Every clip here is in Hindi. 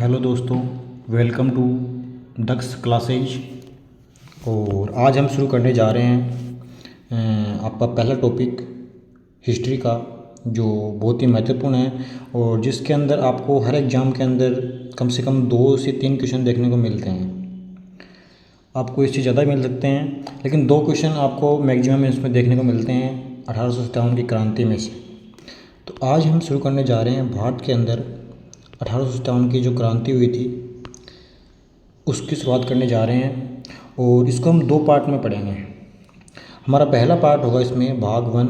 हेलो दोस्तों, वेलकम टू दक्ष क्लासेज। और आज हम शुरू करने जा रहे हैं आपका पहला टॉपिक हिस्ट्री का, जो बहुत ही महत्वपूर्ण है और जिसके अंदर आपको हर एग्ज़ाम के अंदर कम से कम 2 से 3 क्वेश्चन देखने को मिलते हैं। आपको इससे ज़्यादा मिल सकते हैं, लेकिन 2 क्वेश्चन आपको मैक्सिमम इसमें देखने को मिलते हैं 1857 की क्रांति में से। तो आज हम शुरू करने जा रहे हैं भारत के अंदर 1857 की जो क्रांति हुई थी उसकी शुरुआत करने जा रहे हैं, और इसको हम 2 पार्ट में पढ़ेंगे। हमारा पहला पार्ट होगा इसमें भाग 1,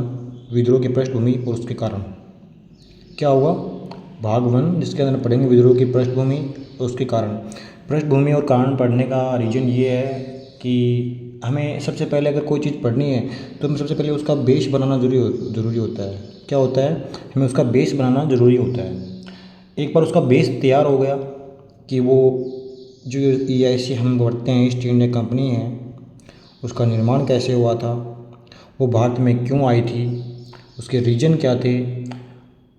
विद्रोह की पृष्ठभूमि और उसके कारण। क्या होगा? भाग 1, जिसके अंदर पढ़ेंगे विद्रोह की पृष्ठभूमि और उसके कारण। पृष्ठभूमि और कारण पढ़ने का रीज़न ये है कि हमें सबसे पहले अगर कोई चीज़ पढ़नी है तो हमें सबसे पहले उसका बेस बनाना ज़रूरी होता है। क्या होता है? हमें उसका बेस बनाना ज़रूरी होता है। एक बार उसका बेस तैयार हो गया कि वो जो EIC हम पढ़ते हैं, ईस्ट इंडिया कंपनी है, उसका निर्माण कैसे हुआ था, वो भारत में क्यों आई थी, उसके रीजन क्या थे,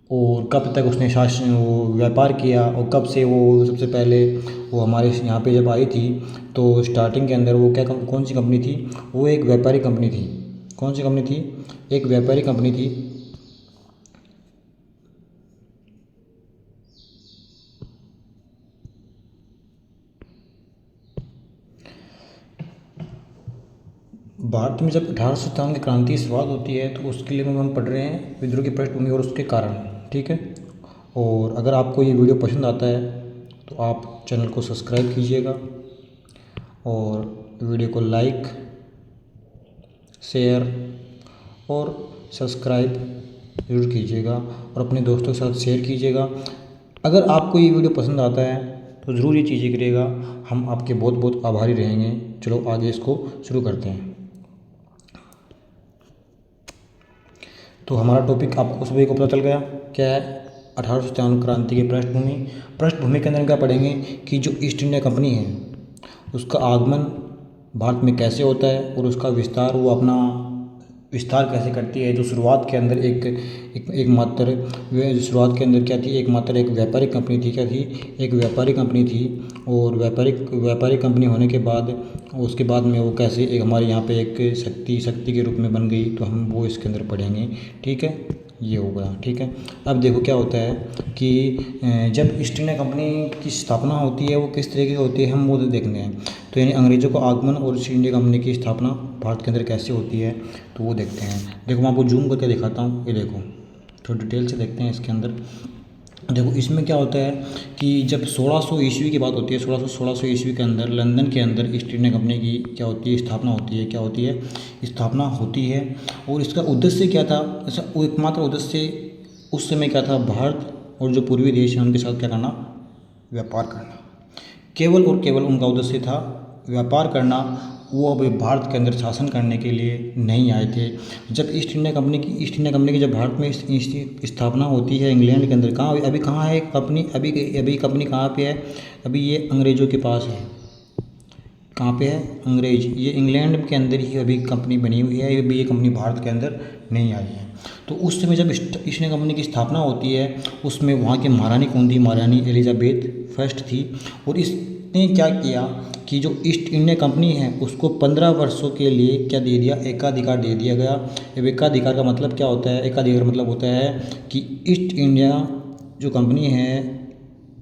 और कब तक उसने शासन वो व्यापार किया, और कब से वो सबसे पहले वो हमारे यहाँ पे जब आई थी तो स्टार्टिंग के अंदर वो कौन सी कंपनी थी? वो एक व्यापारी कंपनी थी। कौन सी कंपनी थी? एक व्यापारी कंपनी थी। भारत में जब 1857 की क्रांति की शुरुआत होती है तो उसके लिए हम पढ़ रहे हैं विद्रोह की पृष्ठभूमि और उसके कारण। ठीक है। और अगर आपको ये वीडियो पसंद आता है तो आप चैनल को सब्सक्राइब कीजिएगा और वीडियो को लाइक, शेयर और सब्सक्राइब ज़रूर कीजिएगा और अपने दोस्तों के साथ शेयर कीजिएगा। अगर आपको ये वीडियो पसंद आता है तो ज़रूर ये चीज़ें करिएगा, हम आपके बहुत बहुत आभारी रहेंगे। चलो आगे इसको शुरू करते हैं। तो हमारा टॉपिक आपको सभी को पता चल गया क्या है? 1857 क्रांति की पृष्ठभूमि। पृष्ठभूमि के अंदर क्या पढ़ेंगे कि जो ईस्ट इंडिया कंपनी है उसका आगमन भारत में कैसे होता है और उसका विस्तार, वो अपना विस्तार कैसे करती है। जो शुरुआत के अंदर एक मात्र शुरुआत के अंदर क्या थी? एक मात्र एक व्यापारिक कंपनी थी। क्या थी? एक व्यापारिक कंपनी थी। और व्यापारिक कंपनी होने के बाद उसके बाद में वो कैसे एक हमारे यहाँ पे एक शक्ति के रूप में बन गई, तो हम वो इसके अंदर पढ़ेंगे। ठीक है, ये हो गया। ठीक है। अब देखो क्या होता है कि जब ईस्ट इंडिया कंपनी की स्थापना होती है वो किस तरीके की होती है, हम वो देखते हैं। तो यानी अंग्रेज़ों का आगमन और ईस्ट इंडिया कंपनी की स्थापना भारत के अंदर कैसे होती है तो वो देखते हैं। देखो मैं आपको जूम करके दिखाता हूँ। ये देखो, थोड़ी डिटेल से देखते हैं इसके अंदर। देखो इसमें क्या होता है कि जब 1600 ईस्वी की बात होती है, 1600 ईस्वी के अंदर लंदन के अंदर ईस्ट इंडिया कंपनी की क्या होती है? स्थापना होती है। क्या होती है? स्थापना होती है। और इसका उद्देश्य क्या था? ऐसा एकमात्र उद्देश्य उस समय क्या था? भारत और जो पूर्वी देश हैं उनके साथ क्या करना? व्यापार करना। केवल और केवल उनका उद्देश्य था व्यापार करना। वो अब भारत के अंदर शासन करने के लिए नहीं आए थे। जब ईस्ट इंडिया कंपनी की जब भारत में स्थापना होती है इंग्लैंड के अंदर, कहाँ अभी कहाँ है कंपनी? अभी कंपनी कहाँ पे है? अभी ये अंग्रेज़ों के पास है। कहाँ पे है? अंग्रेज। ये इंग्लैंड के अंदर ही अभी कंपनी बनी हुई है, अभी ये कंपनी भारत के अंदर नहीं आई है। तो उस समय जब ईस्ट इंडिया कंपनी की स्थापना होती है उसमें वहाँ की महारानी कौन थी? महारानी एलिजाबेथ फर्स्ट थी। और इसने क्या किया कि जो ईस्ट इंडिया कंपनी है उसको 15 वर्षों के लिए क्या दे दिया? एकाधिकार दे दिया गया। अब एकाधिकार का मतलब क्या होता है? एकाधिकार मतलब होता है कि ईस्ट इंडिया जो कंपनी है,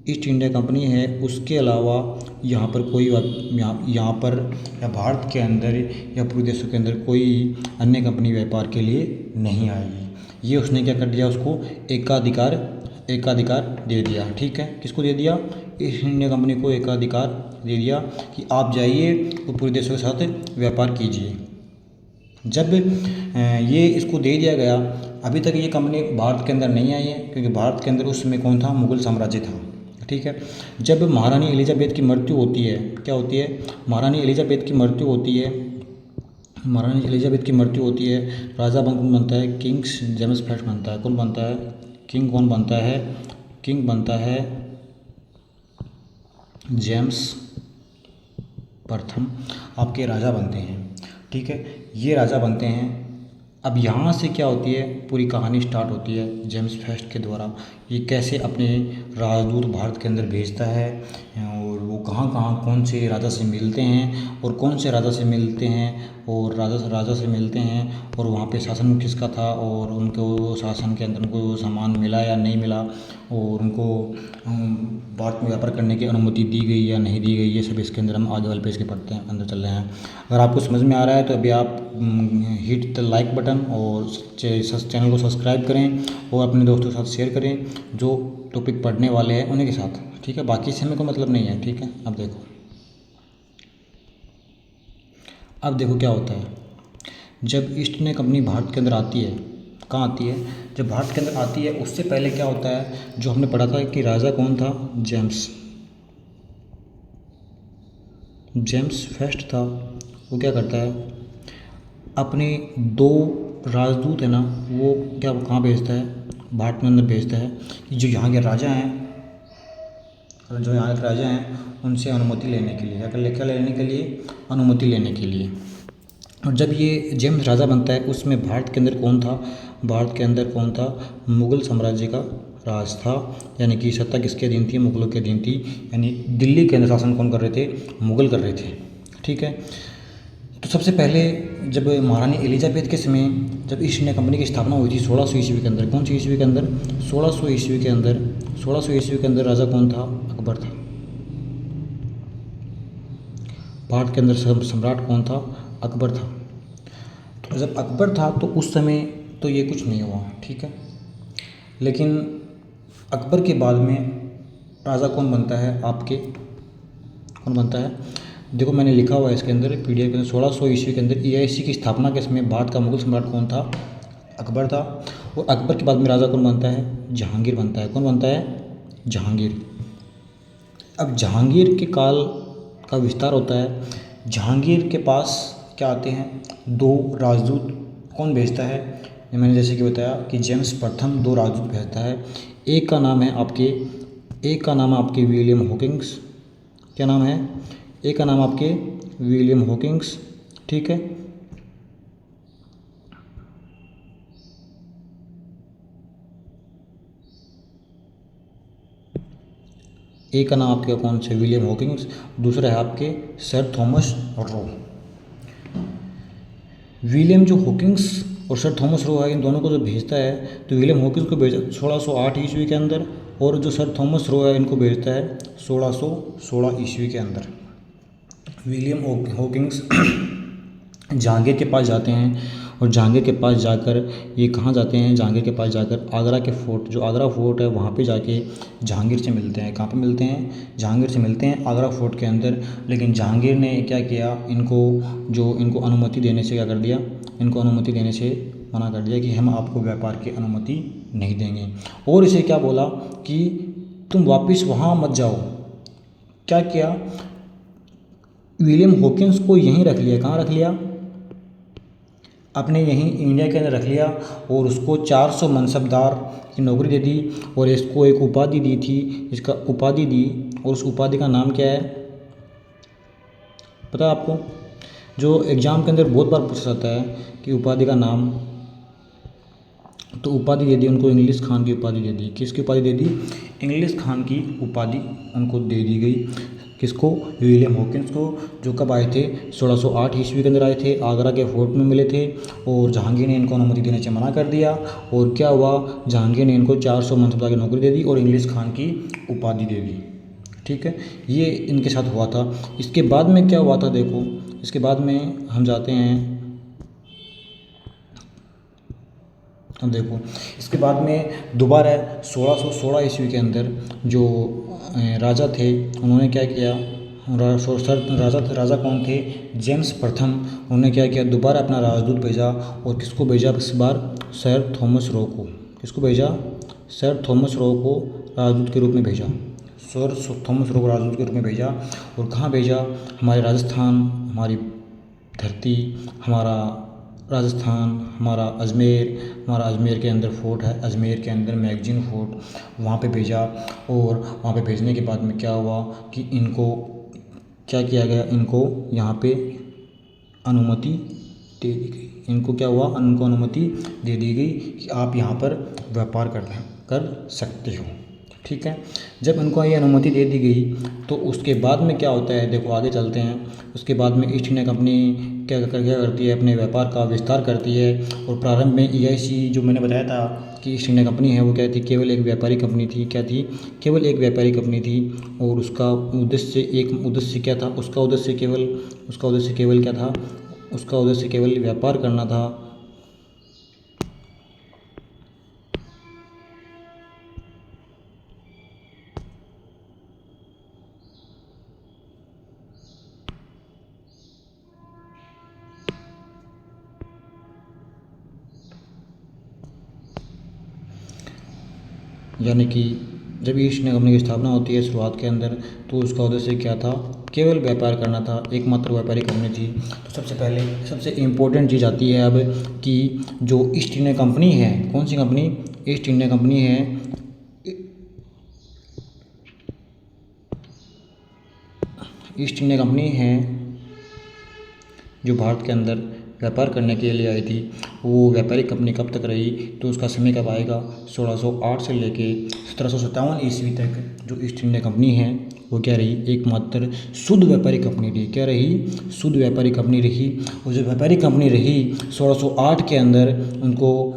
ईस्ट इंडिया कंपनी है, उसके अलावा यहाँ पर कोई यहाँ पर या भारत के अंदर या पूरे देशों के अंदर कोई अन्य कंपनी व्यापार के लिए नहीं आएगी। ये उसने क्या कर दिया? उसको एकाधिकार दे दिया। ठीक है, किसको दे दिया? ईस्ट इंडिया कंपनी को एकाधिकार दे दिया कि आप जाइए और पूरे देशों के साथ व्यापार कीजिए। जब ये इसको दे दिया गया, अभी तक ये कंपनी भारत के अंदर नहीं आई है क्योंकि भारत के अंदर उस समय कौन था? मुगल साम्राज्य था। ठीक है। जब महारानी एलिजाबेथ की मृत्यु होती है, क्या होती है? महारानी एलिजाबेथ की मृत्यु होती है। महारानी एलिजाबेथ की मृत्यु होती है। राजा कौन बनता है? किंग्स जेम्स फर्स्ट बनता है। कौन बनता है? किंग कौन बनता है? किंग बनता है जेम्स प्रथम। आपके राजा बनते हैं। ठीक है, ये राजा बनते हैं अब यहाँ से क्या होती है, पूरी कहानी स्टार्ट होती है जेम्स फर्स्ट के द्वारा। ये कैसे अपने राजदूत भारत के अंदर भेजता है और वो कहाँ कहाँ कौन से राजा से मिलते हैं और कौन से राजा से मिलते हैं और राजा से मिलते हैं और वहाँ पे शासन किसका था और उनको शासन के अंदर उनको सामान मिला या नहीं मिला और उनको भारत में व्यापार करने की अनुमति दी गई या नहीं दी गई, ये सब इसके अंदर हम आगे वाले पेज के पढ़ते हैं, अंदर चल रहे हैं। अगर आपको समझ में आ रहा है तो अभी आप हिट द लाइक बटन और चैनल को सब्सक्राइब करें और अपने दोस्तों के साथ शेयर करें जो टॉपिक पढ़ने वाले हैं उन्हीं के साथ, ठीक है। बाकी से हमें कोई मतलब नहीं है, ठीक है। अब देखो क्या होता है जब ईस्ट इंडिया कंपनी भारत के अंदर आती है। कहाँ आती है? जब भारत के अंदर आती है उससे पहले क्या होता है, जो हमने पढ़ा था कि राजा कौन था, जेम्स फर्स्ट था। वो क्या करता है, अपने 2 राजदूत है ना, वो क्या कहाँ भेजता है, भारत में अंदर भेजता है कि जो यहाँ के राजा हैं उनसे अनुमति लेने के लिए, क्या लेने के लिए, अनुमति लेने के लिए। और जब ये जेम्स राजा बनता है उसमें भारत के अंदर कौन था, मुग़ल साम्राज्य का राज था, यानी कि सत्ता किसके अधीन थी, मुग़लों के अधीन थी। यानी दिल्ली के अंदर शासन कौन कर रहे थे, मुग़ल कर रहे थे, ठीक है। तो सबसे पहले जब महारानी एलिजाबेथ के समय जब ईस्ट इंडिया कंपनी की स्थापना हुई थी 1600 ईस्वी के अंदर, कौन सी ईस्वी के अंदर, 1600 ईस्वी के अंदर राजा कौन था, अकबर था। भारत के अंदर सम्राट कौन था, अकबर था। तो जब अकबर था तो उस समय तो ये कुछ नहीं हुआ, ठीक है। लेकिन अकबर के बाद में राजा कौन बनता है, देखो मैंने लिखा हुआ है इसके अंदर PDF के अंदर 1600 ईस्वी के अंदर EIC की स्थापना के समय भारत का मुगल सम्राट कौन था, अकबर था। और अकबर के बाद में राजा कौन बनता है, जहांगीर बनता है। कौन बनता है, जहांगीर। अब जहांगीर के काल का विस्तार होता है। जहांगीर के पास क्या आते हैं, 2 राजदूत। कौन भेजता है, मैंने जैसे कि बताया कि जेम्स प्रथम 2 राजदूत भेजता है। एक का नाम है आपके विलियम हॉकिंस। क्या नाम है, एक का नाम आपके विलियम हॉकिंस, ठीक है। एक का नाम आपके कौन से, विलियम हॉकिंस। दूसरा है आपके सर थॉमस रो। विलियम जो हॉकिंस और सर थॉमस रो है, इन दोनों को जब भेजता है तो विलियम हॉकिंस को भेजा 1608 ईस्वी के अंदर और जो सर थॉमस रो है इनको भेजता है 1616 ईस्वी के अंदर। विलियम हॉकिंस जहांगीर के पास जाते हैं और जहांगीर के पास जाकर ये कहाँ जाते हैं, जहांगीर के पास जाकर आगरा के फोर्ट, जो आगरा फोर्ट है वहाँ पे जाके जहांगीर से मिलते हैं। कहाँ पे मिलते हैं, जहांगीर से मिलते हैं आगरा फोर्ट के अंदर। लेकिन जहांगीर ने क्या किया, इनको अनुमति देने से क्या कर दिया, इनको अनुमति देने से मना कर दिया कि हम आपको व्यापार की अनुमति नहीं देंगे। और इसे क्या बोला कि तुम वापस वहाँ मत जाओ। क्या किया, विलियम हॉकिंस को यहीं रख लिया। कहाँ रख लिया, अपने यहीं इंडिया के अंदर रख लिया और उसको 400 मनसबदार की नौकरी दे दी और इसको एक उपाधि दी थी, इसका उपाधि दी। और उस उपाधि का नाम क्या है पता है आपको, जो एग्ज़ाम के अंदर बहुत बार पूछा जाता है कि उपाधि का नाम। तो उपाधि दे दी उनको, इंग्लिश खान की उपाधि दे दी। किसकी उपाधि दे दी, इंग्लिश खान की उपाधि उनको दे दी गई। किसको, विलियम हॉकिंस को, जो कब आए थे 1608 ईस्वी के अंदर आए थे, आगरा के फोर्ट में मिले थे। और जहांगीर ने इनको अनुमति देने से मना कर दिया और क्या हुआ, जहांगीर ने इनको 400 मनसबदार की नौकरी दे दी और इंग्लिश खान की उपाधि दे दी, ठीक है। ये इनके साथ हुआ था। इसके बाद में क्या हुआ था, देखो इसके बाद में हम जाते हैं। अब देखो इसके बाद में दोबारा 1616 ईस्वी के अंदर जो राजा थे उन्होंने क्या किया, राजा कौन थे, जेम्स प्रथम। उन्होंने क्या किया, दोबारा अपना राजदूत भेजा और किसको भेजा, इस बार सर थॉमस रो को। किसको भेजा, सर थॉमस रो को राजदूत के रूप में भेजा। सर थॉमस रो को राजदूत के रूप में भेजा। और कहाँ भेजा, हमारे राजस्थान, हमारी धरती, हमारा राजस्थान, हमारा अजमेर के अंदर फोर्ट है, अजमेर के अंदर मैगजीन फोर्ट, वहाँ पे भेजा। और वहाँ पे भेजने के बाद में क्या हुआ कि इनको क्या किया गया, इनको यहाँ पे अनुमति दे दी गई। इनको क्या हुआ, उनको अनुमति दे दी गई कि आप यहाँ पर व्यापार कर सकते हो। ठीक है, जब इनको ये अनुमति दे दी गई तो उसके बाद में क्या होता है, देखो आगे चलते हैं। उसके बाद में ईस्ट इंडिया कंपनी क्या करती है, अपने व्यापार का विस्तार करती है। और प्रारंभ में EIC जो मैंने बताया था कि ईस्ट इंडिया कंपनी है, वो क्या थी, केवल एक व्यापारी कंपनी थी। क्या थी, केवल एक व्यापारी कंपनी थी। और उसका उद्देश्य क्या था, उसका उद्देश्य केवल क्या था, उसका उद्देश्य केवल व्यापार करना था। यानी कि जब ईस्ट इंडिया कंपनी की स्थापना होती है शुरुआत के अंदर, तो उसका उद्देश्य क्या था, केवल व्यापार करना था, एकमात्र व्यापारी कंपनी थी। तो सबसे इम्पोर्टेंट चीज़ आती है अब कि जो ईस्ट इंडिया कंपनी है, कौन सी कंपनी, ईस्ट इंडिया कंपनी है। ईस्ट इंडिया कंपनी है जो भारत के अंदर व्यापार करने के लिए आई थी। वो व्यापारिक कंपनी कब तक रही, तो उसका समय कब आएगा, 1608 से लेके 1757 ईस्वी तक जो ईस्ट इंडिया कंपनी है वो क्या रही, एकमात्र शुद्ध व्यापारी कंपनी रही। क्या रही, शुद्ध व्यापारी कंपनी रही। और जो व्यापारी कंपनी रही 1608 के अंदर उनको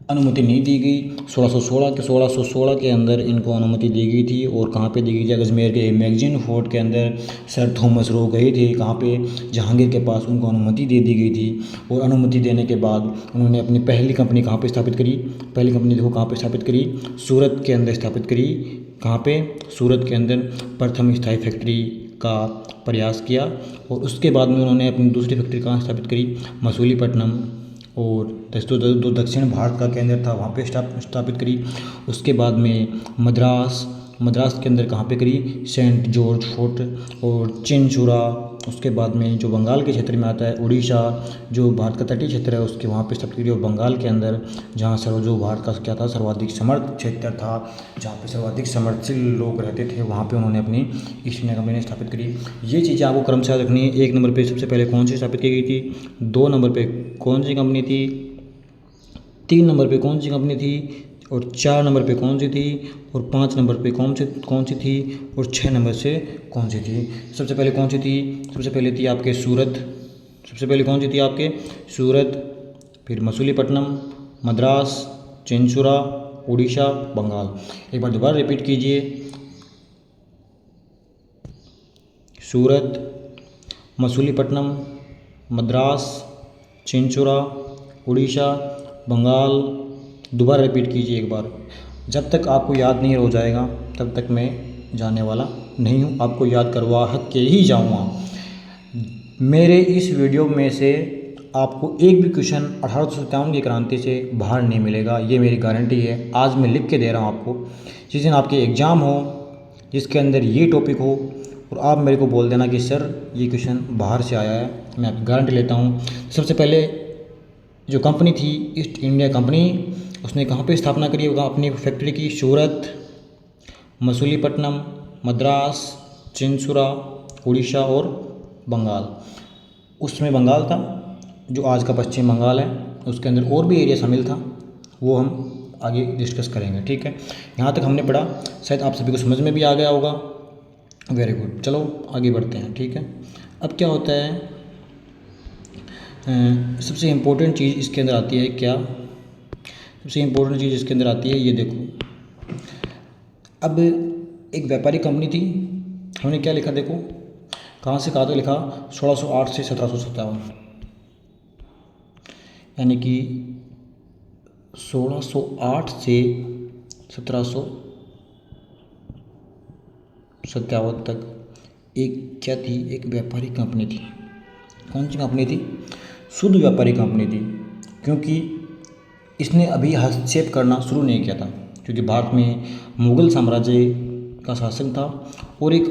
अनुमति नहीं दी गई। 1616 के अंदर इनको अनुमति दी गई थी। और कहाँ पे दी गई थी, अजमेर के मैगजीन फोर्ट के अंदर सर थॉमस रो गए थे, कहाँ पे, जहांगीर के पास उनको अनुमति दे दी गई थी। और अनुमति देने के बाद उन्होंने अपनी पहली कंपनी कहाँ पे स्थापित करी, पहली कंपनी देखो कहाँ पे स्थापित करी, सूरत के अंदर स्थापित करी। कहाँ पे, सूरत के अंदर प्रथम स्थायी फैक्ट्री का प्रयास किया। और उसके बाद में उन्होंने अपनी दूसरी फैक्ट्री कहाँ स्थापित करी, मसूलीपट्टनम। और जो दक्षिण भारत का केंद्र था वहाँ पे स्थापित करी। उसके बाद में मद्रास के अंदर कहाँ पे करी, सेंट जॉर्ज फोर्ट और चिनचूरा। उसके बाद में जो बंगाल के क्षेत्र में आता है, उड़ीसा, जो भारत का तटीय क्षेत्र है उसके वहाँ पे स्थापित करी। और बंगाल के अंदर जहाँ जो भारत का क्या था, सर्वाधिक समर्थ क्षेत्र था, जहाँ पे सर्वाधिक समर्थशील लोग रहते थे, वहाँ पे उन्होंने अपनी ईस्ट इंडिया कंपनी स्थापित करी। ये चीज़ें आपको क्रमशः रखनी है। 1 नंबर पे सबसे पहले कौन सी स्थापित की गई थी, 2 नंबर पे कौन सी कंपनी थी, 3 नंबर पे कौन सी कंपनी थी, और 4 नंबर पे कौन सी थी, और 5 नंबर पे कौन सी थी, और 6 नंबर से कौन सी थी। सबसे पहले कौन सी थी, सबसे पहले थी आपके सूरत, सबसे पहले कौन सी थी आपके सूरत, फिर मसूलीपट्टनम, मद्रास, चिनचूरा, उड़ीसा, बंगाल। एक बार दोबारा रिपीट कीजिए, सूरत, मसूलीपट्टनम, मद्रास, चिनचूरा, उड़ीसा, बंगाल। दोबारा रिपीट कीजिए एक बार। जब तक आपको याद नहीं हो जाएगा तब तक मैं जाने वाला नहीं हूँ, आपको याद करवा के ही जाऊँगा। मेरे इस वीडियो में से आपको एक भी क्वेश्चन 1857 की क्रांति से बाहर नहीं मिलेगा, ये मेरी गारंटी है। आज मैं लिख के दे रहा हूँ आपको। जिस दिन आपके एग्ज़ाम हो जिसके अंदर ये टॉपिक हो और आप मेरे को बोल देना कि सर ये क्वेश्चन बाहर से आया है, मैं आपकी गारंटी लेता हूँ। सबसे पहले जो कंपनी थी ईस्ट इंडिया कंपनी, उसने कहाँ पे स्थापना करी होगा अपनी फैक्ट्री की, सूरत, मसूलीपट्टनम, मद्रास, चिनचूरा, उड़ीसा और बंगाल। उसमें बंगाल था जो आज का पश्चिम बंगाल है, उसके अंदर और भी एरिया शामिल था, वो हम आगे डिस्कस करेंगे। ठीक है, यहाँ तक हमने पढ़ा, शायद आप सभी को समझ में भी आ गया होगा। वेरी गुड, चलो आगे बढ़ते हैं। ठीक है, अब क्या होता है, सबसे इम्पोर्टेंट चीज़ इसके अंदर आती है क्या, सबसे इम्पोर्टेंट चीज़ इसके अंदर आती है, ये देखो। अब एक व्यापारी कंपनी थी, हमने क्या लिखा देखो, कहाँ से कहाँ तक लिखा, 1608 से 1757, यानी कि 1608 से 1757 तक एक क्या थी, एक व्यापारी कंपनी थी। कौन सी कंपनी थी, शुद्ध व्यापारी कंपनी थी। क्योंकि इसने अभी हस्तक्षेप करना शुरू नहीं किया था, क्योंकि भारत में मुग़ल साम्राज्य का शासक था। और एक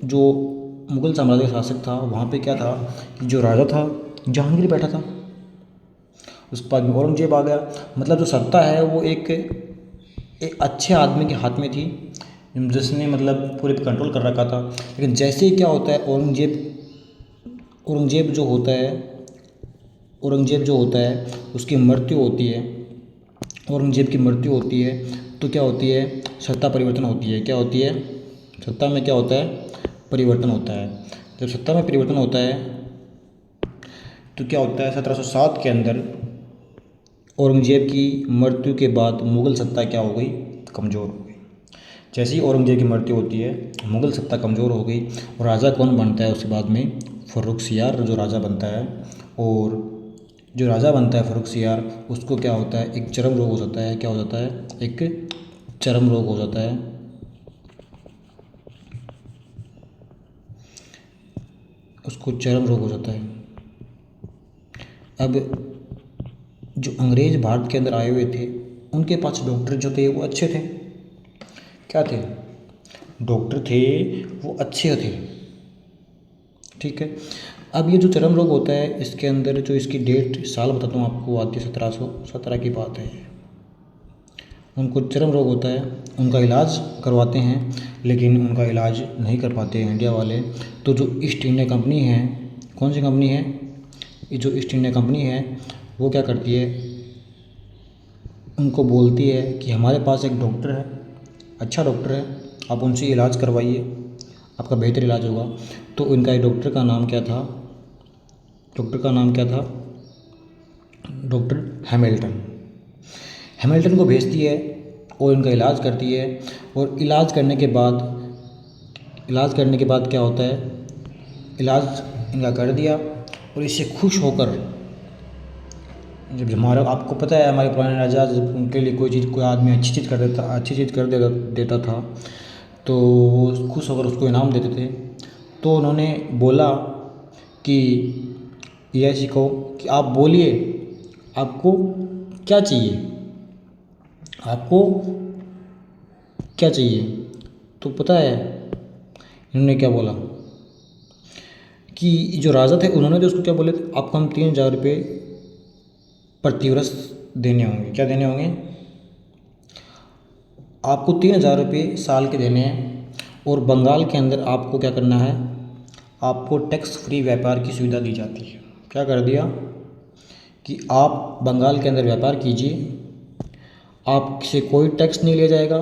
जो मुग़ल साम्राज्य का शासक था वहाँ पे क्या था कि जो राजा था जहांगीर बैठा था, उसके बाद में औरंगजेब आ गया। मतलब जो सत्ता है वो एक अच्छे आदमी के हाथ में थी, जिसने मतलब पूरे पे कंट्रोल कर रखा था। लेकिन जैसे ही क्या होता है, औरंगजेब जो होता है औरंगजेब जो होता है उसकी मृत्यु होती है, औरंगजेब की मृत्यु होती है तो क्या होती है, सत्ता परिवर्तन होती है। क्या होती है, सत्ता में क्या होता है, परिवर्तन होता है। जब सत्ता में परिवर्तन होता है तो क्या होता है, 1707 के अंदर औरंगजेब की मृत्यु के बाद मुग़ल सत्ता क्या हो गई, कमज़ोर हो गई। जैसे ही औरंगजेब की मृत्यु होती है मुग़ल सत्ता कमज़ोर हो गई और राजा कौन बनता है उसके बाद में, फ़र्रुखसियार जो राजा बनता है। और जो राजा बनता है फ़र्रुखसियार, उसको क्या होता है, एक चर्म रोग हो जाता है। क्या हो जाता है, एक चर्म रोग हो जाता है। उसको चर्म रोग हो जाता है। अब जो अंग्रेज़ भारत के अंदर आए हुए थे उनके पास डॉक्टर जो थे वो अच्छे थे। क्या थे, डॉक्टर थे वो अच्छे थे। ठीक है। अब ये जो चर्म रोग होता है इसके अंदर जो इसकी डेट साल बताता हूँ आपको, आती है 1717 की बात है। उनको चर्म रोग होता है, उनका इलाज करवाते हैं लेकिन उनका इलाज नहीं कर पाते हैं इंडिया वाले। तो जो ईस्ट इंडिया कंपनी है, कौन सी कंपनी है, ये जो ईस्ट इंडिया कंपनी है वो क्या करती है, उनको बोलती है कि हमारे पास एक डॉक्टर है, अच्छा डॉक्टर है, आप उनसे इलाज करवाइए, आपका बेहतर इलाज होगा। तो उनका डॉक्टर का नाम क्या था, डॉक्टर का नाम क्या था, डॉक्टर हैमिल्टन। हैमिल्टन को भेजती है और इनका इलाज करती है। और इलाज करने के बाद क्या होता है, इलाज इनका कर दिया और इससे खुश होकर, जब हमारा, आपको पता है हमारे पुराने राजा जब उनके लिए कोई आदमी अच्छी चीज़ कर देता था तो वो खुश होकर उसको इनाम देते थे। तो उन्होंने बोला कि यश को कि आप बोलिए आपको क्या चाहिए, आपको क्या चाहिए। तो पता है इन्होंने क्या बोला कि जो राजा थे उन्होंने तो उसको क्या बोले थे, आपको हम 3000 रुपये प्रतिवर्ष देने होंगे। क्या देने होंगे, आपको 3000 रुपये साल के देने हैं। और बंगाल के अंदर आपको क्या करना है, आपको टैक्स फ्री व्यापार की सुविधा दी जाती है। क्या कर दिया कि आप बंगाल के अंदर व्यापार कीजिए, आपसे कोई टैक्स नहीं लिया जाएगा,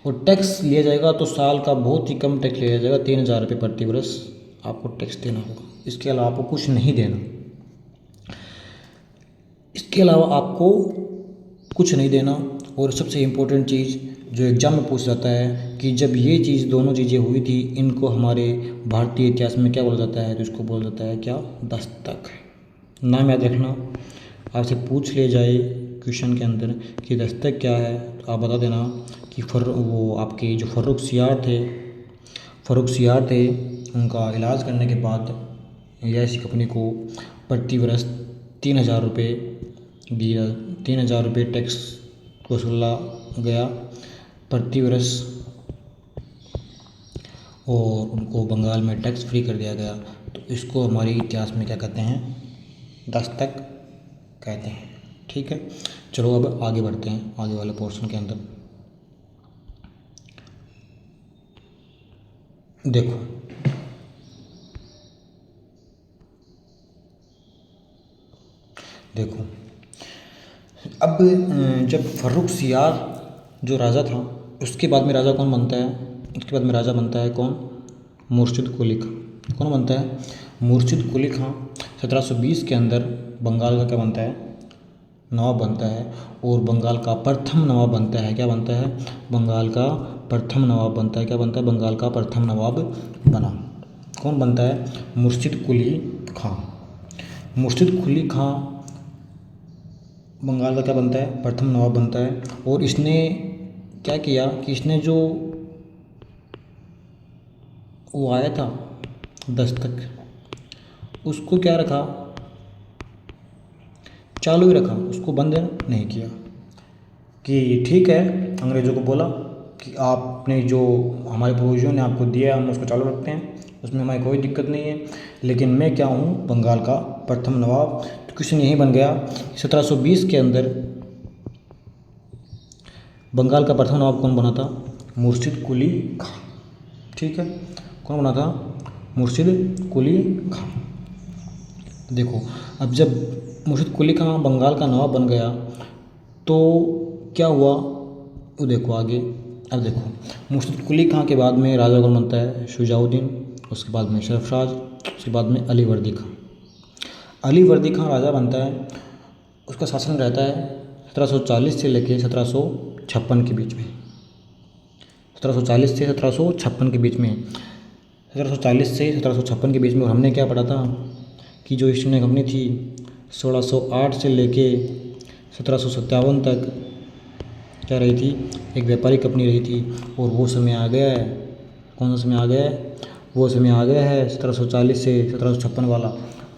और टैक्स लिया जाएगा तो साल का बहुत ही कम टैक्स लिया जाएगा, 3000 रुपये प्रतिवर्ष आपको टैक्स देना होगा। इसके अलावा आपको कुछ नहीं देना, इसके अलावा आपको कुछ नहीं देना। और सबसे इम्पोर्टेंट चीज़ जो एग्ज़ाम में पूछ जाता है कि जब ये चीज़, दोनों चीज़ें हुई थी, इनको हमारे भारतीय इतिहास में क्या बोला जाता है, तो इसको बोला जाता है क्या, दस्तक। नाम याद रखना, आपसे पूछ ले जाए क्वेश्चन के अंदर कि दस्तक क्या है तो आप बता देना कि वो आपके जो फ़र्रुखसियार थे उनका इलाज करने के बाद ऐसी कंपनी को प्रतिवर्ष 3000 रुपये दिया, 3000 रुपये टैक्स वसूला गया प्रतिवर्ष, और उनको बंगाल में टैक्स फ्री कर दिया गया। तो इसको हमारे इतिहास में क्या कहते हैं, दस्तक कहते हैं। ठीक है, चलो अब आगे बढ़ते हैं आगे वाले पोर्शन के अंदर। देखो देखो अब जब फ़र्रुखसियार जो राजा था उसके बाद में राजा कौन बनता है, उसके बाद में राजा बनता है कौन, मुर्शिद कुली खां। कौन बनता है, मुर्शिद कुली खां। 1720 के अंदर बंगाल का क्या बनता है, नवाब बनता है। और बंगाल का प्रथम नवाब बनता है। क्या बनता है, बंगाल का प्रथम नवाब बनता है। क्या बनता है, बंगाल का प्रथम नवाब बना। कौन बनता है, मुर्शिद कुली खां। मुर्शिद कुली खां बंगाल का क्या बनता है, प्रथम नवाब बनता है। और इसने क्या किया कि इसने जो वो आया था दस्तक, उसको क्या रखा, चालू ही रखा, उसको बंद नहीं किया। कि ठीक है, अंग्रेज़ों को बोला कि आपने जो हमारे पूर्वजों ने आपको दिया हम उसको चालू रखते हैं, उसमें हमारी कोई दिक्कत नहीं है, लेकिन मैं क्या हूँ, बंगाल का प्रथम नवाब। तो क्वेश्चन यही बन गया 1720 के अंदर बंगाल का प्रथम नवाब कौन बना था, मुर्शिद कुली खां। ठीक है, कौन बना था, मुर्शिद कुली खां। देखो, अब जब मुर्शिद कुली खां बंगाल का नवाब बन गया तो क्या हुआ वो देखो आगे। अब देखो, मुर्शिद कुली खां के बाद में राजा कौन बनता है? शुजाउद्दीन। उसके बाद में सरफराज। उसके बाद में अली वर्दी खां। अली वर्दी खां राजा बनता है। उसका शासन रहता है 1740 से लेके 1756 के बीच में। 1740 से 1756 के बीच में। 1740 से 1756 के बीच में। और हमने क्या पढ़ा था कि जो ईस्ट इंडिया कंपनी थी 1608 से लेके 1757 तक क्या रही थी? एक व्यापारिक कंपनी रही थी। और वो समय आ गया है। कौन सा समय आ गया है? वो समय आ गया है 1740 से 1756 वाला।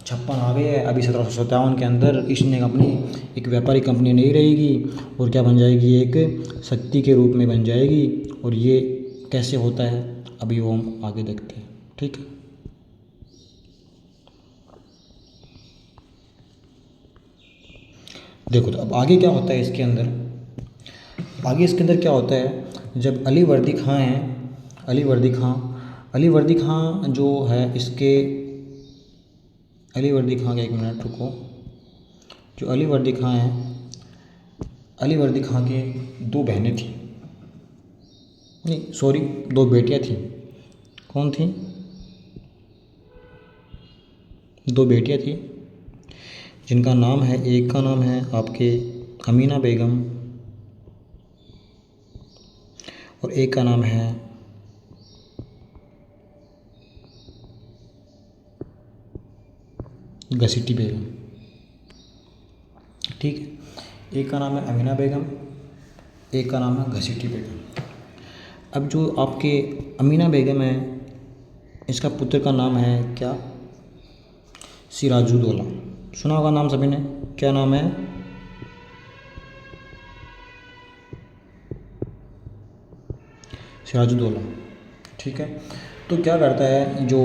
56 आ गया है। अभी 1757 के अंदर ईस्ट इंडिया कंपनी एक व्यापारिक कंपनी नहीं रहेगी और क्या बन जाएगी? एक शक्ति के रूप में बन जाएगी। और ये कैसे होता है अभी वो हम आगे देखते हैं। ठीक है, देखो तो अब आगे क्या होता है इसके अंदर। आगे इसके अंदर क्या होता है, जब अली वर्दी खां हैं, अली वर्दी खां जो है इसके, अली वर्दी खां का एक मिनट रुको। जो अली वर्दी खां हैं, अली वर्दी खां की दो बहनें थीं, नहीं सॉरी, दो बेटियां थीं। कौन थीं? दो बेटियां थीं जिनका नाम है, एक का नाम है आपके अमीना बेगम और एक का नाम है घसीटी बेगम। ठीक है, एक का नाम है अमीना बेगम, एक का नाम है घसीटी बेगम। अब जो आपके अमीना बेगम है, इसका पुत्र का नाम है क्या? सिराजुद्दौला। सुना होगा नाम सभी ने। क्या नाम है? सिराजुद्दौला। ठीक है, तो क्या करता है जो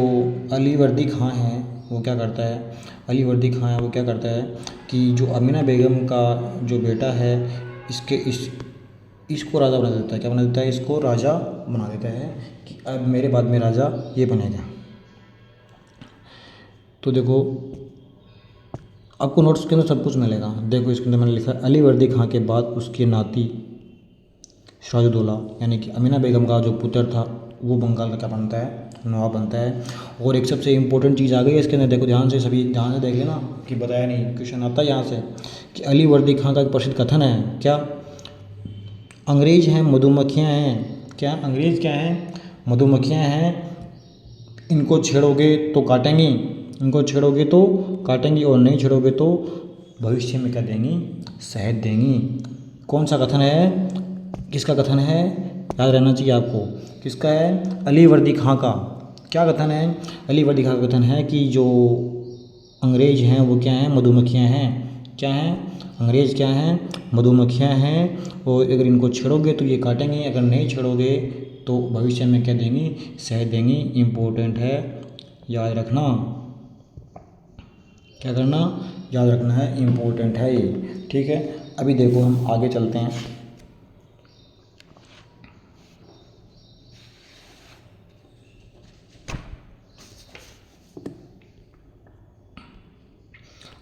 अली वर्दी खां है वो क्या करता है? अली वर्दी खां है वो क्या करता है कि जो अमीना बेगम का जो बेटा है इसको राजा बना देता है। क्या बना देता है? इसको राजा बना देता है कि अब मेरे बाद में राजा ये बनेगा। तो देखो आपको नोट्स के अंदर सब कुछ मिलेगा। देखो इसके अंदर मैंने लिखा है अली वर्दी खां के बाद उसके नाती सिराजुद्दौला यानी कि अमीना बेगम का जो पुत्र था वो बंगाल का क्या बनता है? नवाब बनता है। और एक सबसे इम्पोर्टेंट चीज़ आ गई है इसके अंदर। देखो ध्यान से, सभी ध्यान से देख लेना कि बताया नहीं, क्वेश्चन आता है यहाँ से कि अली वर्दी खां का एक प्रसिद्ध कथन है क्या? अंग्रेज हैं, मधुमक्खियाँ हैं। क्या अंग्रेज क्या हैं? मधुमक्खियाँ हैं। इनको छेड़ोगे तो काटेंगी, इनको छेड़ोगे तो काटेंगी और नहीं छेड़ोगे तो भविष्य में क्या देंगी? शहद देंगी। कौन सा कथन है? किसका कथन है? याद रहना चाहिए आपको। किसका है? अली वर्दी खां का। क्या कथन है? अली वर्दी खां का कथन है कि जो अंग्रेज हैं वो क्या हैं? मधुमक्खियाँ हैं। क्या हैं? अंग्रेज क्या हैं? मधुमक्खियाँ हैं। और अगर इनको छेड़ोगे तो ये काटेंगे, अगर नहीं छेड़ोगे तो भविष्य में क्या देंगी? शहद देंगी। इम्पोर्टेंट है, याद रखना। क्या करना? याद रखना है, इम्पोर्टेंट है ये। ठीक है, अभी देखो हम आगे चलते हैं।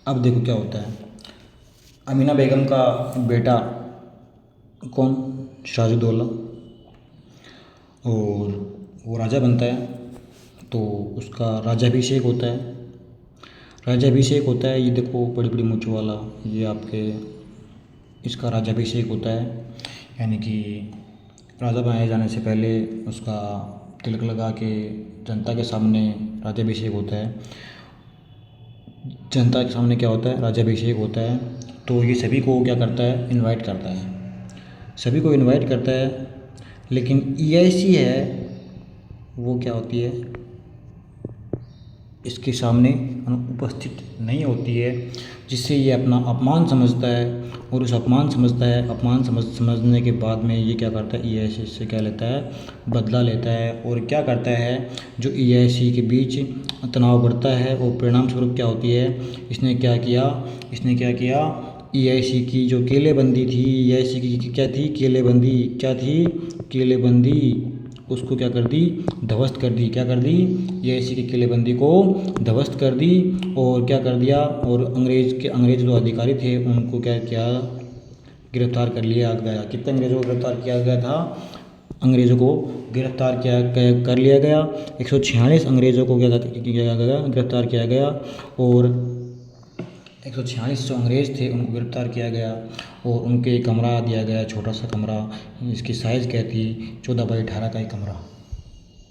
अब देखो क्या होता है। अमीना बेगम का बेटा कौन? सिराजुद्दौला। और वो राजा बनता है तो उसका राज्याभिषेक होता है। राज्याभिषेक होता है, ये देखो बड़ी बड़ी मूंछों वाला, ये आपके इसका राज्याभिषेक होता है। यानी कि राजा बनाए जाने से पहले उसका तिलक लगा के जनता के सामने राज्याभिषेक होता है। जनता के सामने क्या होता है? राज्याभिषेक होता है। तो ये सभी को क्या करता है? इनवाइट करता है। सभी को इनवाइट करता है। लेकिन ईआईसी है वो क्या होती है? इसके सामने उपस्थित नहीं होती है, जिससे ये अपना अपमान समझता है। और उस अपमान समझने के बाद में ये क्या करता है? ईआईसी से क्या लेता है? बदला लेता है। और क्या करता है? जो ईआईसी के बीच तनाव बढ़ता है और परिणाम स्वरूप क्या होती है? इसने क्या किया? ईआईसी की जो केलेबंदी थी, ईआईसी की क्या थी? केलेबंदी। क्या थी? केलेबंदी। उसको क्या कर दी, ध्वस्त कर दी। क्या कर दी, ये इसी की किलेबंदी को ध्वस्त कर दी। और क्या कर दिया, और अंग्रेज जो अधिकारी थे उनको क्या किया, गिरफ्तार कर लिया गया। कितने अंग्रेज़ों को गिरफ्तार किया गया था, अंग्रेज़ों को गिरफ्तार कर लिया गया। 146 अंग्रेज़ों को क्या किया गया, गिरफ्तार किया गया। और 146 जो अंग्रेज़ थे उनको गिरफ्तार किया गया और उनके कमरा दिया गया, छोटा सा कमरा। इसकी साइज़ क्या थी, 14 बाई 18 का एक कमरा।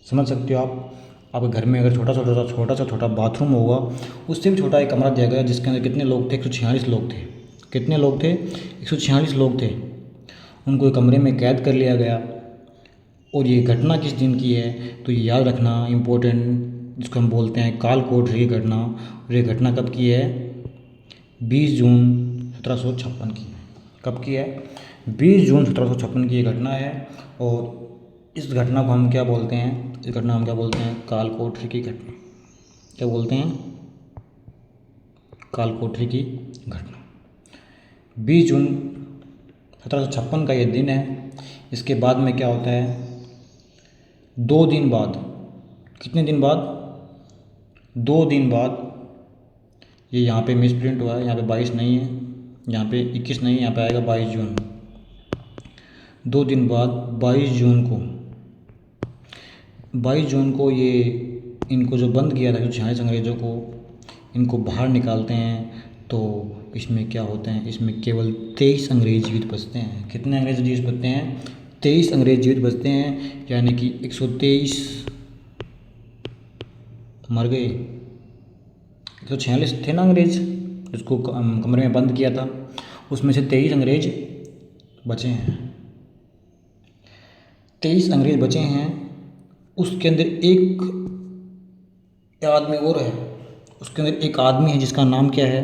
समझ सकते हो आप घर में अगर छोटा बाथरूम होगा, उससे भी छोटा एक कमरा दिया गया, जिसके अंदर कितने लोग थे, 146 लोग थे। कितने लोग थे, 146 लोग थे। उनको एक कमरे में कैद कर लिया गया। और ये घटना किस दिन की है, तो ये याद रखना इम्पोर्टेंट, जिसको हम बोलते हैं काल कोठरी की घटना। और ये घटना कब की है, 20 जून 1756 की। कब की है, 20 जून 1756 की ये घटना है। और इस घटना को हम क्या बोलते हैं, इस घटना हम क्या बोलते हैं, काल कोठरी की घटना। क्या बोलते हैं, काल कोठरी की घटना। 20 जून 1756 का ये दिन है। इसके बाद में क्या होता है, 2 दिन बाद, कितने दिन बाद, 2 दिन बाद, ये यहाँ पे मिस प्रिंट हुआ है, यहाँ पे 22 नहीं है, यहाँ पे 21 नहीं है, यहाँ पे आएगा 22 जून। 2 दिन बाद 22 जून को ये इनको जो बंद किया था, जो 46 अंग्रेज़ों को, इनको बाहर निकालते हैं। तो इसमें क्या होता है, इसमें केवल 23 अंग्रेज़ जीवित बचते हैं। कितने अंग्रेज़ जीवित बचते हैं, 23 अंग्रेज़ जीवित बचते हैं। यानी कि 123 मर गए। 146 थे ना अंग्रेज़, जिसको कमरे में बंद किया था, उसमें से 23 अंग्रेज़ बचे हैं। 23 अंग्रेज़ बचे हैं। उसके अंदर एक आदमी और है, उसके अंदर एक आदमी है जिसका नाम क्या है,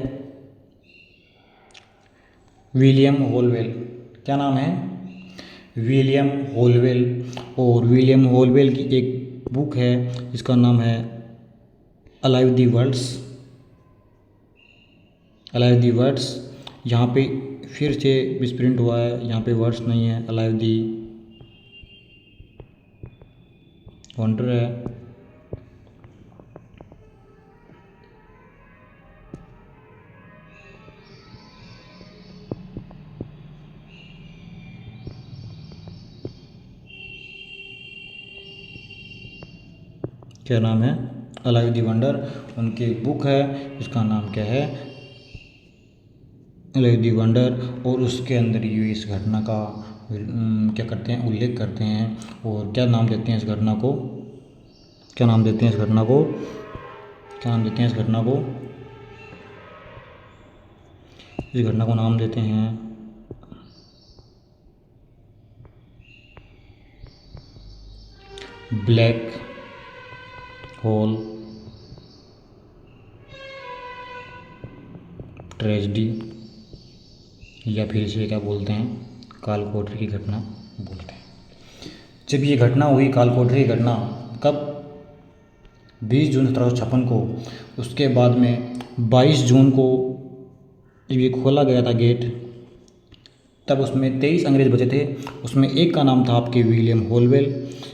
विलियम होलवेल। क्या नाम है, विलियम होलवेल। और विलियम होलवेल की एक बुक है जिसका नाम है alive the words. Alive the words, यहाँ पे फिर से मिसप्रिंट हुआ है, यहाँ पे वर्ड्स नहीं है, अलाइव दी वंडर है। क्या नाम है, अलाइव दी वंडर। उनकी एक बुक है जिसका नाम क्या है, अलाइव दी वंडर। और उसके अंदर ये इस घटना का क्या करते हैं, उल्लेख करते हैं। और क्या नाम देते हैं इस घटना को, क्या नाम देते हैं इस घटना को, क्या नाम देते हैं इस घटना को, इस घटना को नाम देते हैं ब्लैक होल ट्रेजेडी, या फिर इसे क्या बोलते हैं, काल कोठरी की घटना बोलते हैं। जब ये घटना हुई, काल कोठरी की घटना, कब, 20 जून 1756 को। उसके बाद में 22 जून को जब ये खोला गया था गेट, तब उसमें 23 अंग्रेज़ बचे थे। उसमें एक का नाम था आपके विलियम होलवेल।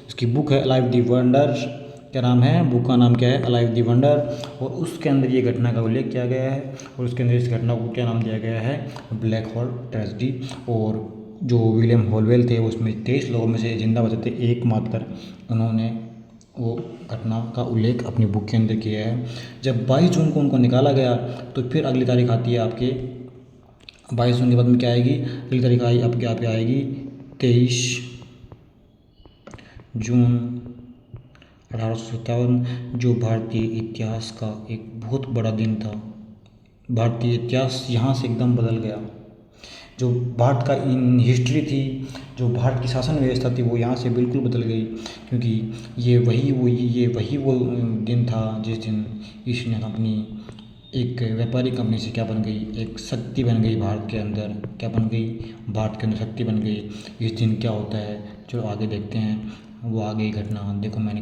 इसकी बुक है अलाइव दी वंडर। क्या नाम है, बुक का नाम क्या है, अलाइव दी वंडर। और उसके अंदर ये घटना का उल्लेख किया गया है। और उसके अंदर इस घटना को क्या नाम दिया गया है, ब्लैक होल ट्रेजेडी। और जो विलियम होलवेल थे उसमें 23 लोगों में से जिंदा बचे थे एकमात्र, उन्होंने वो घटना का उल्लेख अपनी बुक के अंदर किया है। जब 22 जून को उनको निकाला गया, तो फिर अगली तारीख आती है आपके 22 जून के बाद में क्या आएगी, अगली तारीख आई आपके यहाँ पे आएगी 23 जून 1857, जो भारतीय इतिहास का एक बहुत बड़ा दिन था। भारतीय इतिहास यहाँ से एकदम बदल गया। जो भारत का इन हिस्ट्री थी, जो भारत की शासन व्यवस्था थी, वो यहाँ से बिल्कुल बदल गई। क्योंकि ये वही वो दिन था जिस दिन ईस्ट इंडिया कंपनी एक व्यापारी कंपनी से क्या बन गई, एक शक्ति बन गई भारत के अंदर। क्या बन गई, भारत के अंदर शक्ति बन गई। इस दिन क्या होता है, चलो आगे देखते हैं। वो आगे घटना देखो, मैंने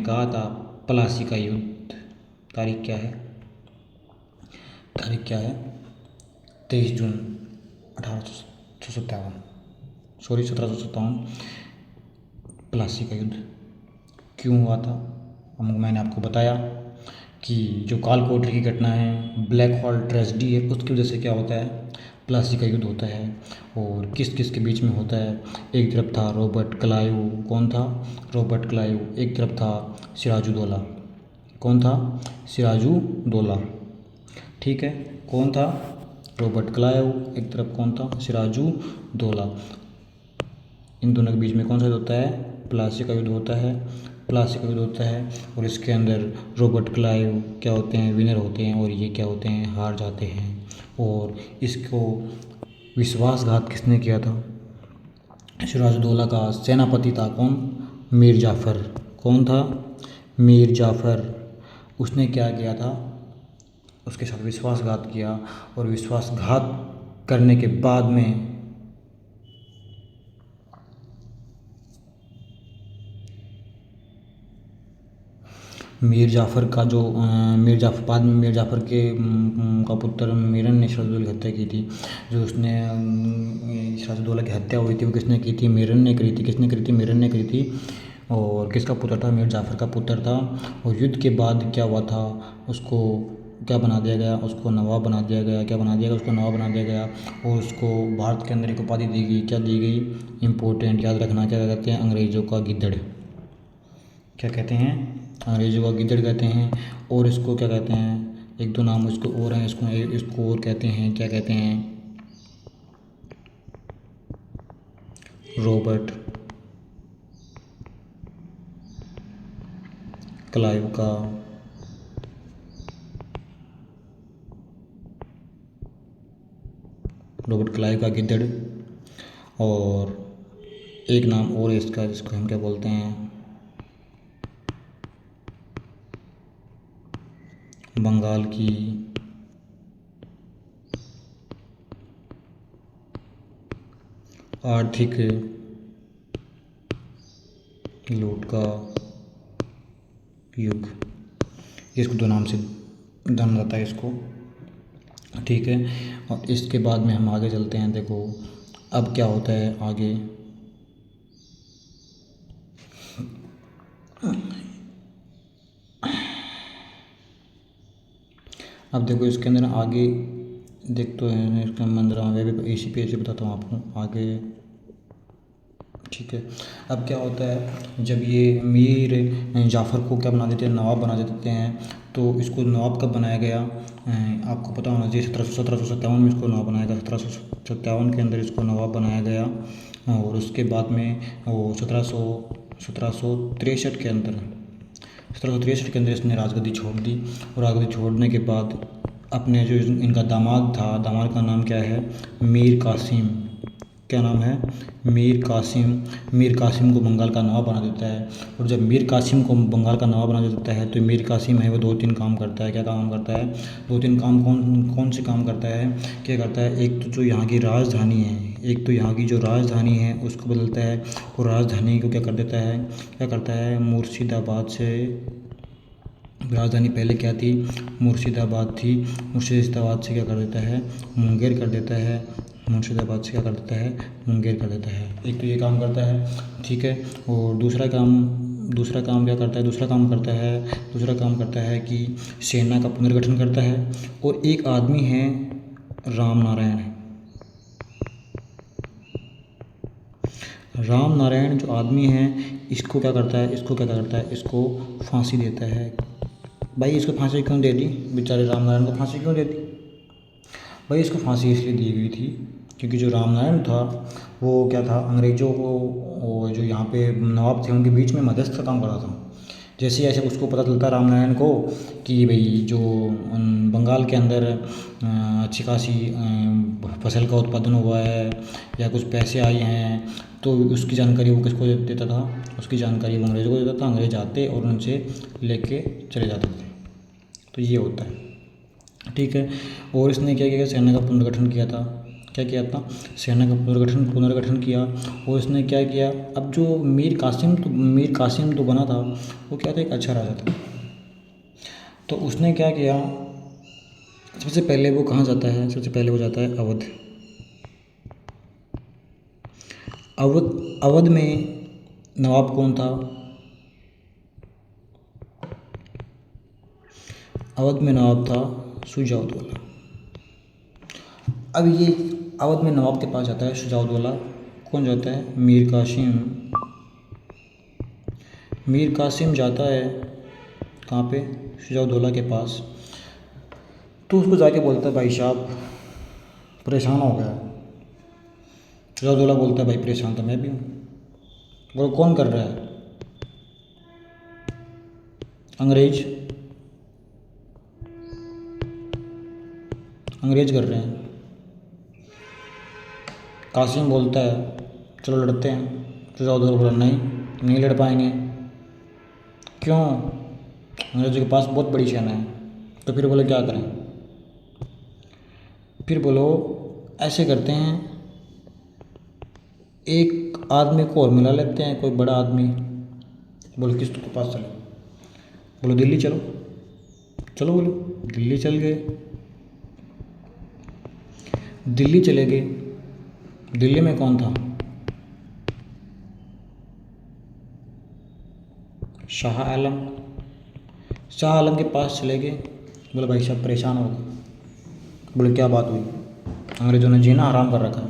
कहा था प्लासी का युद्ध। तारीख क्या है, तारीख क्या है, 23 जून 1857, सॉरी 1757। प्लासी का युद्ध क्यों हुआ था? मैंने आपको बताया कि जो कालकोठरी की घटना है, ब्लैक होल ट्रेजेडी है, उसकी वजह से क्या होता है, प्लासी का युद्ध होता है। और किस किस के बीच में होता है? एक तरफ था रॉबर्ट क्लाइव। कौन था? Robert Clive. एक तरफ था सिराजुद्दौला। कौन था? सिराजुद्दौला। ठीक है, कौन था? Robert Clive. एक तरफ कौन था? सिराजुद्दौला। इन दोनों के बीच में कौन सा युद्ध होता है? प्लासी का युद्ध होता है। प्लासी का युद्ध होता है और इसके अंदर रॉबर्ट क्लाइव क्या होते हैं? विनर होते हैं और ये क्या होते हैं? हार जाते हैं। और इसको विश्वासघात किसने किया था? सिराजुद्दौला का सेनापति था कौन? मीर जाफ़र। कौन था? मीर जाफ़र। उसने क्या किया था? उसके साथ विश्वासघात किया और विश्वासघात करने के बाद में मीर जाफ़र का जो मीर जाफ़र बाद में मीर जाफ़र के का पुत्र मीरन ने सिराजुद्दौला की हत्या की थी। जो उसने सिराजुद्दौला की हत्या हुई थी वो किसने की थी? मीरन ने करी थी। किसने करी थी? मीरन ने करी थी। और किसका पुत्र था? मीर जाफ़र का पुत्र था। और युद्ध के बाद क्या हुआ था? उसको क्या बना दिया गया? उसको नवाब बना दिया गया। क्या बना दिया गया? उसको नवाब बना दिया गया और उसको भारत के अंदर एक उपाधि दी गई। क्या दी गई? इम्पोर्टेंट याद रखना। क्या कहते हैं? अंग्रेज़ों का गिद्धड़। क्या कहते हैं? अंग्रेज़ों का गिद्धड़ कहते हैं। और इसको क्या कहते हैं? एक दो नाम इसको और हैं। इसको और कहते हैं, क्या कहते हैं? रॉबर्ट क्लाइव का गिद्धड़। और एक नाम और है इसका, जिसको हम क्या बोलते हैं? बंगाल की आर्थिक लूट का युग। इसको दो नाम से जाना जाता है इसको। ठीक है, और इसके बाद में हम आगे चलते हैं। देखो अब क्या होता है आगे। अब देखो इसके अंदर आगे देख तो है इसका मंदिर भी इसी पे ऐसे बताता हूँ आपको आगे। ठीक है, अब क्या होता है जब ये मीर जाफ़र को क्या बना देते हैं? नवाब बना देते हैं। तो इसको नवाब कब बनाया गया? आपको पता होना चाहिए। 1757 में इसको नवाब बनाया गया। 1757 के अंदर इसको नवाब बनाया गया। और उसके बाद में वो 1763 के अंदर 1763 के अंदर इसने राजगद्दी छोड़ दी। और राजगद्दी छोड़ने के बाद अपने जो इनका दामाद था, दामाद का नाम क्या है? मीर कासिम। क्या नाम है? मीर कासिम। मीर कासिम को बंगाल का नवाब बना देता है। और जब मीर कासिम को बंगाल का नवाब बना देता है तो मीर कासिम है वो दो तीन काम करता है। क्या काम करता है? दो तीन काम कौन कौन से काम करता है? क्या करता है? एक तो जो यहाँ की राजधानी है, एक तो यहाँ की जो राजधानी है उसको बदलता है। और राजधानी को क्या कर देता है? क्या करता है? मुर्शिदाबाद से, राजधानी पहले क्या थी? मुर्शिदाबाद थी। मुर्शिदाबाद से क्या कर देता है? मुंगेर कर देता है। मुर्शिदाबाद से क्या कर देता है? मुंगेर कर देता है। एक तो ये काम करता है। ठीक है, और दूसरा काम क्या करता है? दूसरा काम करता है कि सेना का पुनर्गठन करता है। और एक आदमी है राम नारायण जो आदमी है इसको क्या करता है? इसको फांसी देता है। भाई इसको फांसी क्यों दे दी? बेचारे राम नारायण को फांसी क्यों दे दी? भाई इसको फांसी इसलिए दी गई थी क्योंकि जो राम नारायण था वो क्या था? अंग्रेज़ों को, वो जो यहाँ पे नवाब थे उनके बीच में मध्यस्थ का काम कर रहा था। जैसे ऐसे उसको पता चलता राम नारायण को कि भाई जो बंगाल के अंदर अच्छी खासी फसल का उत्पादन हुआ है या कुछ पैसे आए हैं, तो उसकी जानकारी वो किसको देता था? उसकी जानकारी वो अंग्रेज़ों को देता था। अंग्रेज आते और उनसे लेके चले जाते थे। तो ये होता है। ठीक है, और इसने क्या किया? सेना का पुनर्गठन किया था। क्या किया था? सेना का पुनर्गठन किया। और इसने क्या किया? अब जो मीर कासिम तो बना था वो क्या था? एक अच्छा राजा था। तो उसने क्या किया? सबसे पहले वो कहाँ जाता है? सबसे पहले वो जाता है अवध। अवध में नवाब कौन था? अवध में नवाब था शुजाउद्दौला। अब ये अवध में नवाब के पास जाता है शुजाउद्दौला। कौन जाता है? मीर कासिम। मीर कासिम जाता है कहाँ पे? शुजाउद्दौला के पास। तो उसको जाके बोलता है भाई साहब परेशान हो गया। शुजाउद्दौला बोलता है भाई परेशान तो मैं भी हूँ। बोलो कौन कर रहा है? अंग्रेज कर रहे हैं। कासिम बोलता है चलो लड़ते हैं। शुजाउद्दौला बोला नहीं लड़ पाएंगे। क्यों? अंग्रेज़ों के पास बहुत बड़ी सेना है। तो फिर बोले क्या करें? फिर बोलो ऐसे करते हैं, एक आदमी को और मिला लेते हैं, कोई बड़ा आदमी। बोले किसके पास चले? बोलो दिल्ली चलो। चलो बोलो दिल्ली चल गए। दिल्ली चले गए। दिल्ली में कौन था? शाह आलम। शाह आलम के पास चले गए। बोले भाई साहब परेशान हो गए। बोले क्या बात हुई? अंग्रेज़ों ने जीना हराम कर रखा है।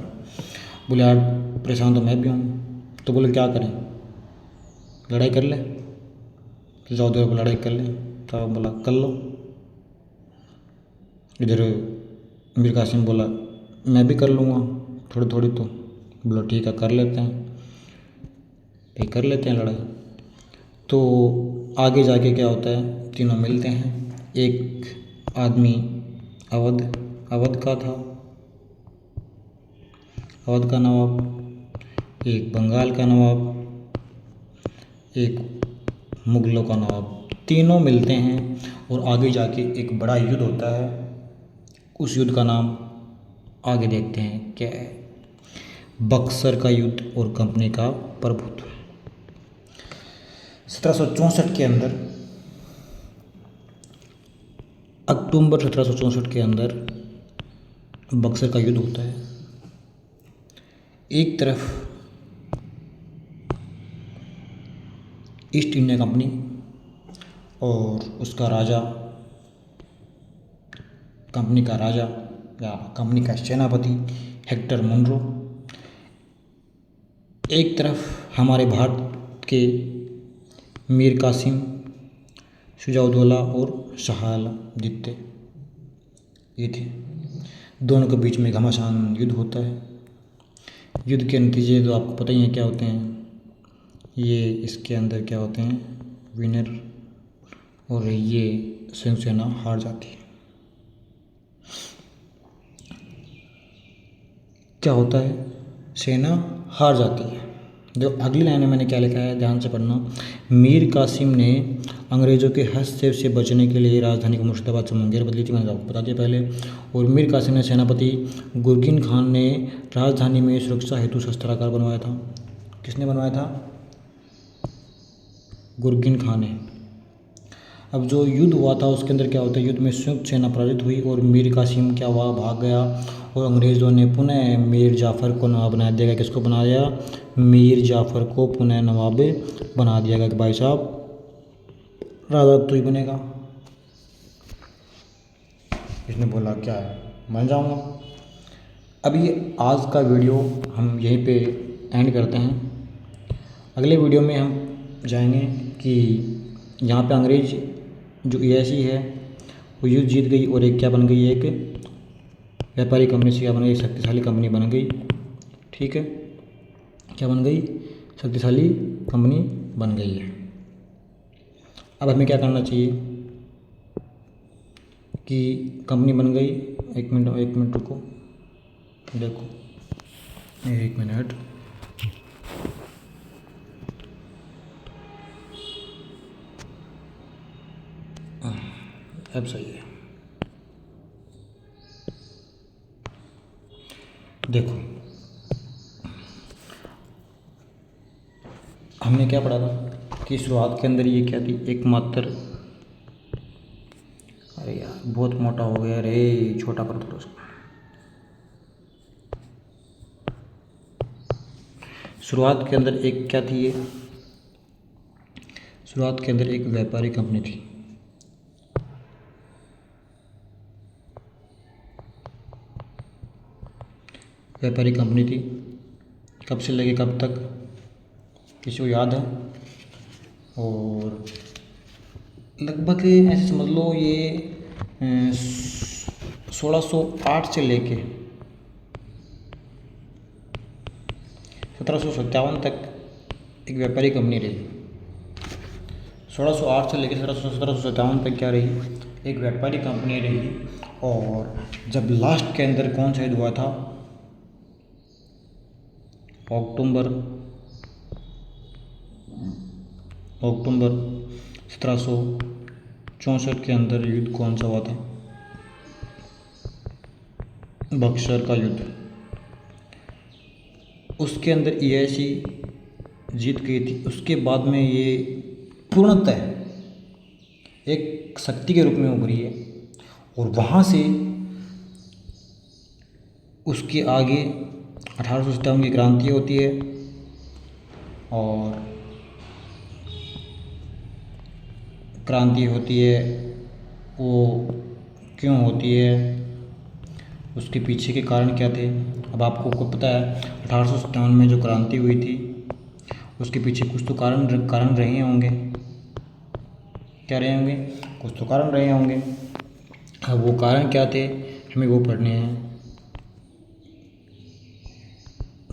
बोले यार परेशान तो मैं भी हूँ। तो बोले क्या करें? लड़ाई कर ले। शुजाउद्दौला को लड़ाई कर ले। तो बोला कर लो। इधर मीर कासिम बोला मैं भी कर लूँगा थोड़ी थोड़ी। तो बोला ठीक है कर लेते हैं भाई, कर लेते हैं लड़ाई। तो आगे जाके क्या होता है? तीनों मिलते हैं। एक आदमी अवध का था, अवध का नवाब, एक बंगाल का नवाब, एक मुग़लों का नवाब। तीनों मिलते हैं और आगे जाके एक बड़ा युद्ध होता है। उस युद्ध का नाम आगे देखते हैं क्या है। बक्सर का युद्ध और कंपनी का प्रभुत्व। 1764 के अंदर, अक्टूबर 1764 के अंदर बक्सर का युद्ध होता है। एक तरफ ईस्ट इंडिया कंपनी और उसका राजा, कंपनी का राजा या कंपनी का सेनापति हेक्टर मुनरो। एक तरफ हमारे भारत के मीर कासिम, शुजाउद्दौला और शाह आलम जीतते ये थे। दोनों के बीच में घमासान युद्ध होता है। युद्ध के नतीजे तो आपको पता ही है क्या होते हैं। ये इसके अंदर क्या होते हैं? विनर, और ये संयुक्त सेना हार जाती है। क्या होता है? सेना हार जाती है। जो अगली लाइन में मैंने क्या लिखा है ध्यान से पढ़ना। मीर कासिम ने अंग्रेज़ों के हस्तक्षेप से बचने के लिए राजधानी को मुर्शिदाबाद से मुंगेर बदली थी, मैंने आपको बता दिया पहले। और मीर कासिम ने सेनापति गुरगिन खान ने राजधानी में सुरक्षा हेतु शस्त्रागार बनवाया था। किसने बनवाया था? गुरगिन खान ने। अब जो युद्ध हुआ था उसके अंदर क्या होता है? युद्ध में संयुक्त सेना पराजित हुई और मीर कासिम क्या हुआ? भाग गया। और अंग्रेज़ों ने पुनः मीर जाफ़र को नवाब बना दिया। किसको बना दिया? मीर जाफ़र को पुनः नवाब बना दिया गया कि भाई साहब राजा तू ही बनेगा। इसने बोला क्या है, मान जाऊँगा। अब ये आज का वीडियो हम यहीं पे एंड करते हैं। अगले वीडियो में हम जाएंगे कि यहाँ पे अंग्रेज जो EIC है वो युद्ध जीत गई और एक क्या बन गई? एक व्यापारी कंपनी से क्या बन गई? शक्तिशाली कंपनी बन गई। ठीक है, क्या बन गई? शक्तिशाली कंपनी बन गई है। अब हमें क्या करना चाहिए कि कंपनी बन गई। एक मिनट रुको, देखो 1 मिनट। अब सही है। देखो हमने क्या पढ़ा था कि शुरुआत के अंदर ये क्या थी? एकमात्र, अरे यार बहुत मोटा हो गया रे, छोटा कर दो उसको। शुरुआत के अंदर एक क्या थी? ये शुरुआत के अंदर एक व्यापारी कंपनी थी। व्यापारी कंपनी थी, कब से लेके कब तक किसी को याद है? और लगभग ऐसे समझ लो ये 1608 से लेके 1757 तक एक व्यापारी कंपनी रही। 1608 से लेकर 1757 तक क्या रही? एक व्यापारी कंपनी रही। और जब लास्ट के अंदर कौन सा युद्ध हुआ था? अक्टूबर 1764 के अंदर युद्ध कौन सा हुआ था? बक्सर का युद्ध। उसके अंदर ईएसी जीत गई थी। उसके बाद में ये पूर्णतः एक शक्ति के रूप में उभरी है। और वहाँ से उसके आगे 1857 की क्रांति होती है। और क्रांति होती है, वो क्यों होती है, उसके पीछे के कारण क्या थे? अब आपको पता है 1857 में जो क्रांति हुई थी उसके पीछे कुछ तो कारण रहे होंगे। क्या रहे होंगे? कुछ तो कारण रहे होंगे। अब वो कारण क्या थे हमें वो पढ़ने हैं।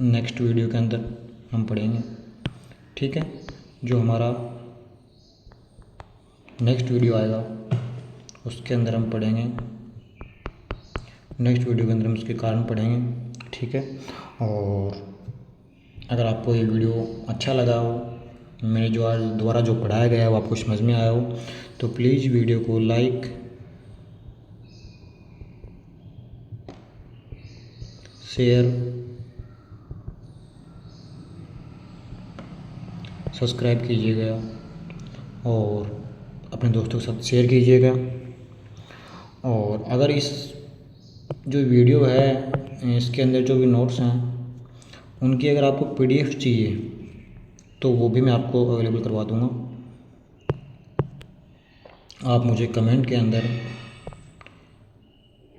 नेक्स्ट वीडियो के अंदर हम पढ़ेंगे, ठीक है? जो हमारा नेक्स्ट वीडियो आएगा उसके अंदर हम पढ़ेंगे। नेक्स्ट वीडियो के अंदर हम उसके कारण पढ़ेंगे, ठीक है? और अगर आपको ये वीडियो अच्छा लगा हो, मैंने जो आज द्वारा जो पढ़ाया गया है वो आपको समझ में आया हो, तो प्लीज़ वीडियो को लाइक, शेयर, सब्सक्राइब कीजिएगा और अपने दोस्तों के साथ शेयर कीजिएगा। और अगर इस जो वीडियो है इसके अंदर जो भी नोट्स हैं उनकी अगर आपको पीडीएफ चाहिए तो वो भी मैं आपको अवेलेबल करवा दूँगा। आप मुझे कमेंट के अंदर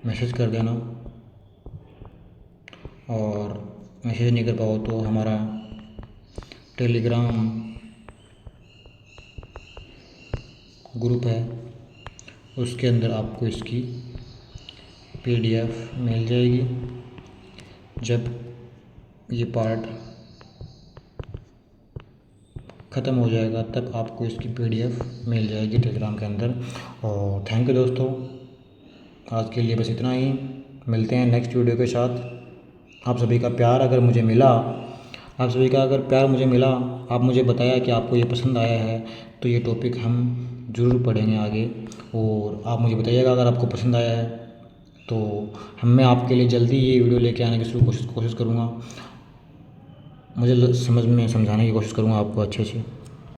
मैसेज कर देना। और मैसेज नहीं कर पाओ तो हमारा टेलीग्राम ग्रुप है, उसके अंदर आपको इसकी पीडीएफ मिल जाएगी। जब ये पार्ट ख़त्म हो जाएगा तब आपको इसकी पीडीएफ मिल जाएगी टेलीग्राम के अंदर। और थैंक यू दोस्तों, आज के लिए बस इतना ही। मिलते हैं नेक्स्ट वीडियो के साथ। आप सभी का प्यार अगर मुझे मिला, आप सभी का अगर प्यार मुझे मिला, आप मुझे बताया कि आपको ये पसंद आया है, तो ये टॉपिक हम ज़रूर पढ़ेंगे आगे। और आप मुझे बताइएगा अगर आपको पसंद आया है तो मैं आपके लिए जल्दी ये वीडियो लेके आने की कोशिश करूँगा। मुझे समझाने की कोशिश करूँगा आपको अच्छे से।